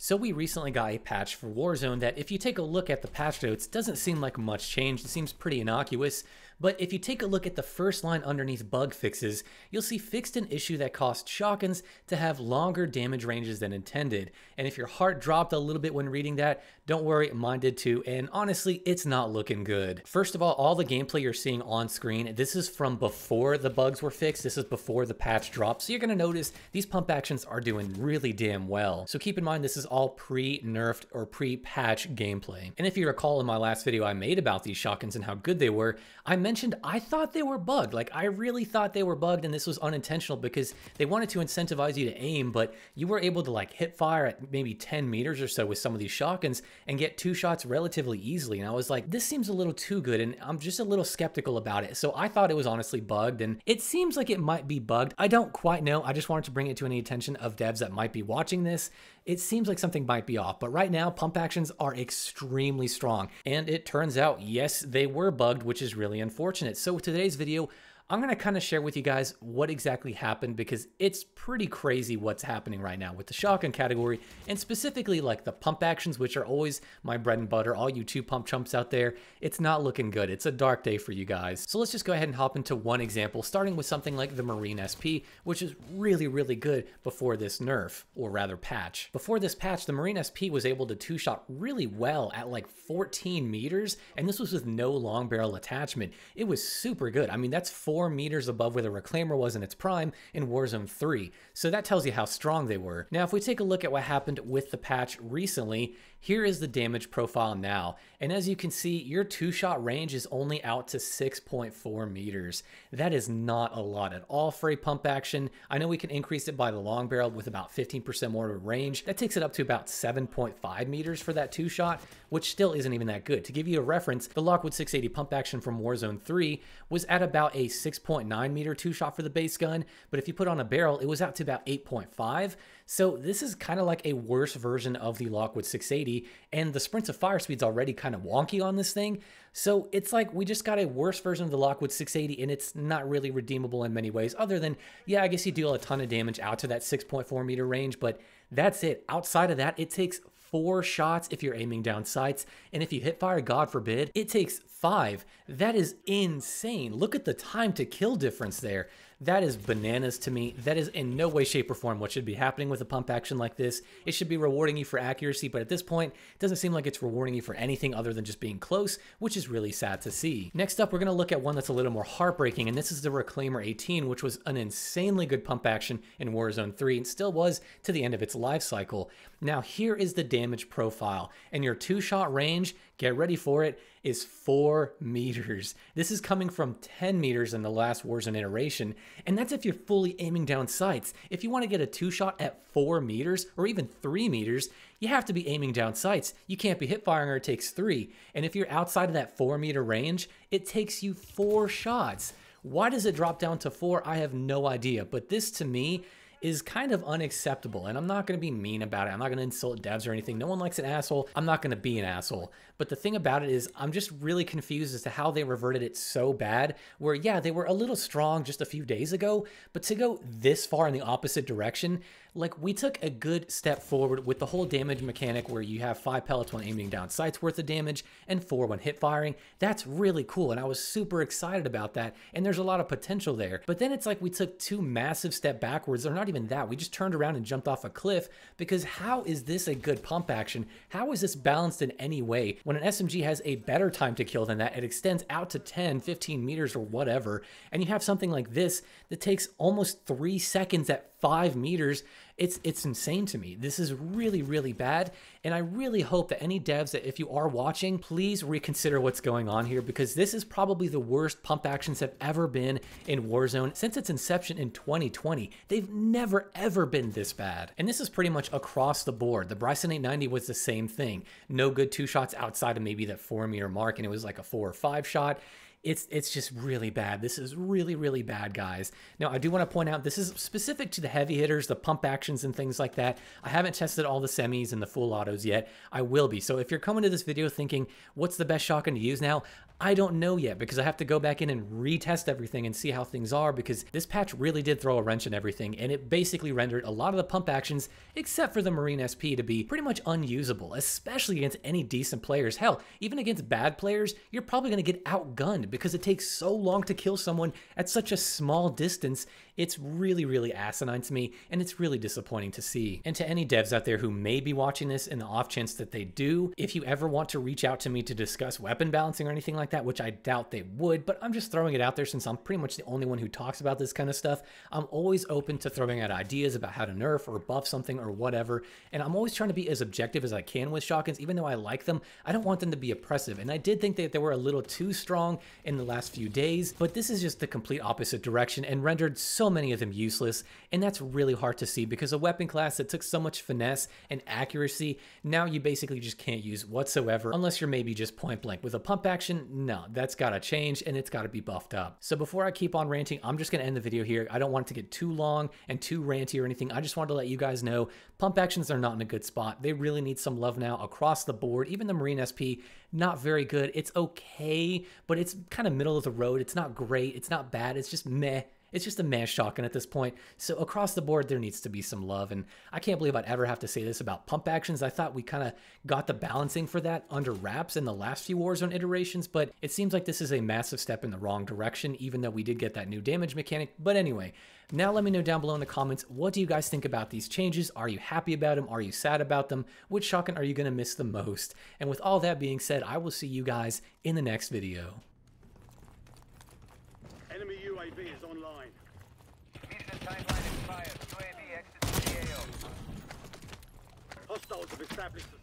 So we recently got a patch for Warzone that, if you take a look at the patch notes, doesn't seem like much changed. It seems pretty innocuous. But if you take a look at the first line underneath bug fixes, you'll see fixed an issue that caused shotguns to have longer damage ranges than intended. And if your heart dropped a little bit when reading that, don't worry, mine did too. And honestly, it's not looking good. First of all the gameplay you're seeing on screen, this is from before the bugs were fixed. This is before the patch dropped. So you're gonna notice these pump actions are doing really damn well. So keep in mind, this is all pre-nerfed or pre-patch gameplay. And if you recall in my last video I made about these shotguns and how good they were, I mentioned I thought they were bugged. Like, I really thought they were bugged, and this was unintentional because they wanted to incentivize you to aim, but you were able to like hit fire at maybe 10 meters or so with some of these shotguns and get 2 shots relatively easily. And I was like, this seems a little too good, and I'm just a little skeptical about it. So I thought it was honestly bugged, and it seems like it might be bugged. I don't quite know. I just wanted to bring it to any attention of devs that might be watching this. It seems like something might be off, but right now pump actions are extremely strong. And it turns out, yes, they were bugged, which is really unfortunate. So with today's video, I'm going to kind of share with you guys what exactly happened, because it's pretty crazy what's happening right now with the shotgun category, and specifically like the pump actions, which are always my bread and butter. All you 2 pump chumps out there, it's not looking good. It's a dark day for you guys. So let's just go ahead and hop into one example, starting with something like the Marine SP, which is really, really good before this nerf, or rather patch. Before this patch, the Marine SP was able to 2-shot really well at like 14 meters, and this was with no long barrel attachment. It was super good. I mean, that's 4 meters above where the Reclaimer was in its prime in Warzone 3. So that tells you how strong they were. Now, if we take a look at what happened with the patch recently, here is the damage profile now. And as you can see, your 2-shot range is only out to 6.4 meters. That is not a lot at all for a pump action. I know we can increase it by the long barrel with about 15% more range. That takes it up to about 7.5 meters for that 2-shot, which still isn't even that good. To give you a reference, the Lockwood 680 pump action from Warzone 3 was at about a 6.9 meter 2-shot for the base gun, but if you put on a barrel, it was out to about 8.5. So this is kind of like a worse version of the Lockwood 680, and the sprints of fire speed's already kind of wonky on this thing. So it's like we just got a worse version of the Lockwood 680, and it's not really redeemable in many ways, other than, yeah, I guess you deal a ton of damage out to that 6.4 meter range, but that's it. Outside of that, it takes 4 shots if you're aiming down sights, and if you hit fire, God forbid, it takes 5. That is insane. Look at the time to kill difference there. That is bananas to me. That is in no way, shape, or form what should be happening with a pump action like this. It should be rewarding you for accuracy, but at this point, it doesn't seem like it's rewarding you for anything other than just being close, which is really sad to see. Next up, we're going to look at one that's a little more heartbreaking, and this is the Reclaimer 18, which was an insanely good pump action in Warzone 3, and still was to the end of its life cycle. Now, here is the damage profile, and your 2-shot range, get ready for it, is 4 meters. This is coming from 10 meters in the last Warzone iteration, and that's if you're fully aiming down sights. If you want to get a 2-shot at 4 meters, or even 3 meters, you have to be aiming down sights. You can't be hip firing, or it takes 3. And if you're outside of that 4 meter range, it takes you 4 shots. Why does it drop down to 4? I have no idea, but this to me is kind of unacceptable, and I'm not going to be mean about it. I'm not going to insult devs or anything. No one likes an asshole. I'm not going to be an asshole. But the thing about it is, I'm just really confused as to how they reverted it so bad, where yeah, they were a little strong just a few days ago, but to go this far in the opposite direction, like we took a good step forward with the whole damage mechanic where you have 5 pellets when aiming down sights worth of damage and 4 when hip firing. That's really cool, and I was super excited about that, and there's a lot of potential there. But then it's like we took 2 massive steps backwards, or not even that. We just turned around and jumped off a cliff, because how is this a good pump action? How is this balanced in any way? When an SMG has a better time to kill than that, it extends out to 10, 15 meters or whatever, and you have something like this that takes almost 3 seconds at 5 meters. It's insane to me. This is really, really bad, and I really hope that any devs that, if you are watching, please reconsider what's going on here, because this is probably the worst pump actions have ever been in Warzone since its inception in 2020. They've never, ever been this bad. And this is pretty much across the board. The Bryson 890 was the same thing. No good 2 shots outside of maybe that 4 meter mark, and it was like a 4 or 5 shot. It's just really bad. This is really, really bad, guys. Now, I do want to point out, this is specific to the heavy hitters, the pump actions and things like that. I haven't tested all the semis and the full autos yet. I will be. So if you're coming to this video thinking, what's the best shotgun to use now? I don't know yet because I have to go back in and retest everything and see how things are, because this patch really did throw a wrench in everything, and it basically rendered a lot of the pump actions, except for the Marine SP, to be pretty much unusable, especially against any decent players. Hell, even against bad players, you're probably going to get outgunned because it takes so long to kill someone at such a small distance. It's really, really asinine to me, and it's really disappointing to see. And to any devs out there who may be watching this, in the off chance that they do, if you ever want to reach out to me to discuss weapon balancing or anything like that, which I doubt they would, but I'm just throwing it out there since I'm pretty much the only one who talks about this kind of stuff. I'm always open to throwing out ideas about how to nerf or buff something or whatever, and I'm always trying to be as objective as I can with shotguns. Even though I like them, I don't want them to be oppressive, and I did think that they were a little too strong in the last few days, but this is just the complete opposite direction and rendered so many of them useless, and that's really hard to see because a weapon class that took so much finesse and accuracy, now you basically just can't use whatsoever unless you're maybe just point blank. With a pump action, no, that's gotta change and it's gotta be buffed up. So before I keep on ranting, I'm just gonna end the video here. I don't want it to get too long and too ranty or anything. I just wanted to let you guys know pump actions are not in a good spot. They really need some love now across the board. Even the Marine SP, not very good. It's okay, but it's kind of middle of the road. It's not great, it's not bad, it's just meh. It's just a meh shotgun at this point. So across the board, there needs to be some love. And I can't believe I'd ever have to say this about pump actions. I thought we kind of got the balancing for that under wraps in the last few Warzone iterations, but it seems like this is a massive step in the wrong direction, even though we did get that new damage mechanic. But anyway, now let me know down below in the comments, what do you guys think about these changes? Are you happy about them? Are you sad about them? Which shotgun are you going to miss the most? And with all that being said, I will see you guys in the next video. Enemy UAV is online. Mission timeline expired. UAV exits the AO. Hostiles have established a